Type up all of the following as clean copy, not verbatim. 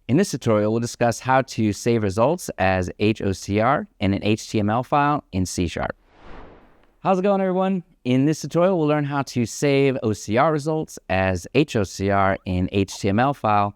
In this tutorial, we'll discuss how to save results as HOCR in an HTML file in C#. How's it going, everyone? In this tutorial, we'll learn how to save OCR results as HOCR in HTML file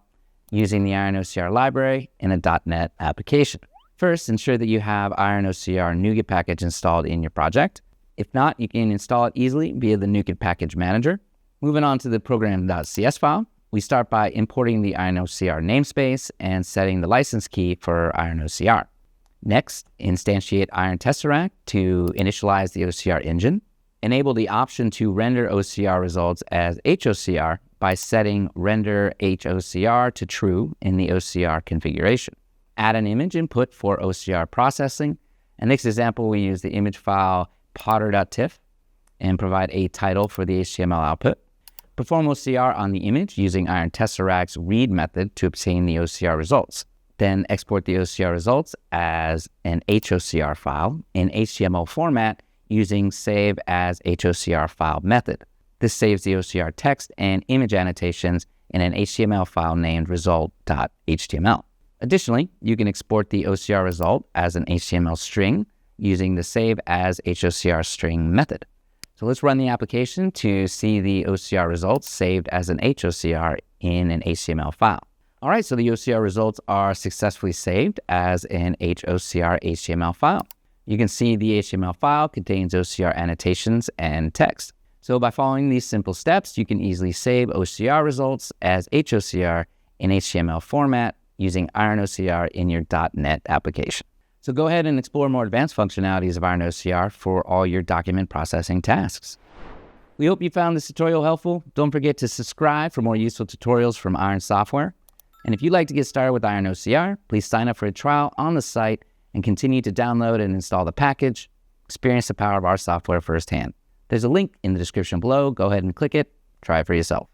using the IronOCR library in a .NET application. First, ensure that you have IronOCR NuGet package installed in your project. If not, you can install it easily via the NuGet package manager. Moving on to the program.cs file, we start by importing the IronOCR namespace and setting the license key for IronOCR. Next, instantiate IronTesseract to initialize the OCR engine. Enable the option to render OCR results as HOCR by setting render HOCR to true in the OCR configuration. Add an image input for OCR processing. In this example, we use the image file potter.tiff and provide a title for the HTML output. Perform OCR on the image using IronTesseract's read method to obtain the OCR results. Then export the OCR results as an HOCR file in HTML format using save as HOCR file method. This saves the OCR text and image annotations in an HTML file named result.html. Additionally, you can export the OCR result as an HTML string using the save as HOCR string method. So let's run the application to see the OCR results saved as an HOCR in an HTML file. All right, so the OCR results are successfully saved as an HOCR HTML file. You can see the HTML file contains OCR annotations and text. So by following these simple steps, you can easily save OCR results as HOCR in HTML format using IronOCR in your .NET application. So go ahead and explore more advanced functionalities of IronOCR for all your document processing tasks. We hope you found this tutorial helpful. Don't forget to subscribe for more useful tutorials from Iron Software. And if you'd like to get started with IronOCR, please sign up for a trial on the site and continue to download and install the package. Experience the power of our software firsthand. There's a link in the description below. Go ahead and click it. Try it for yourself.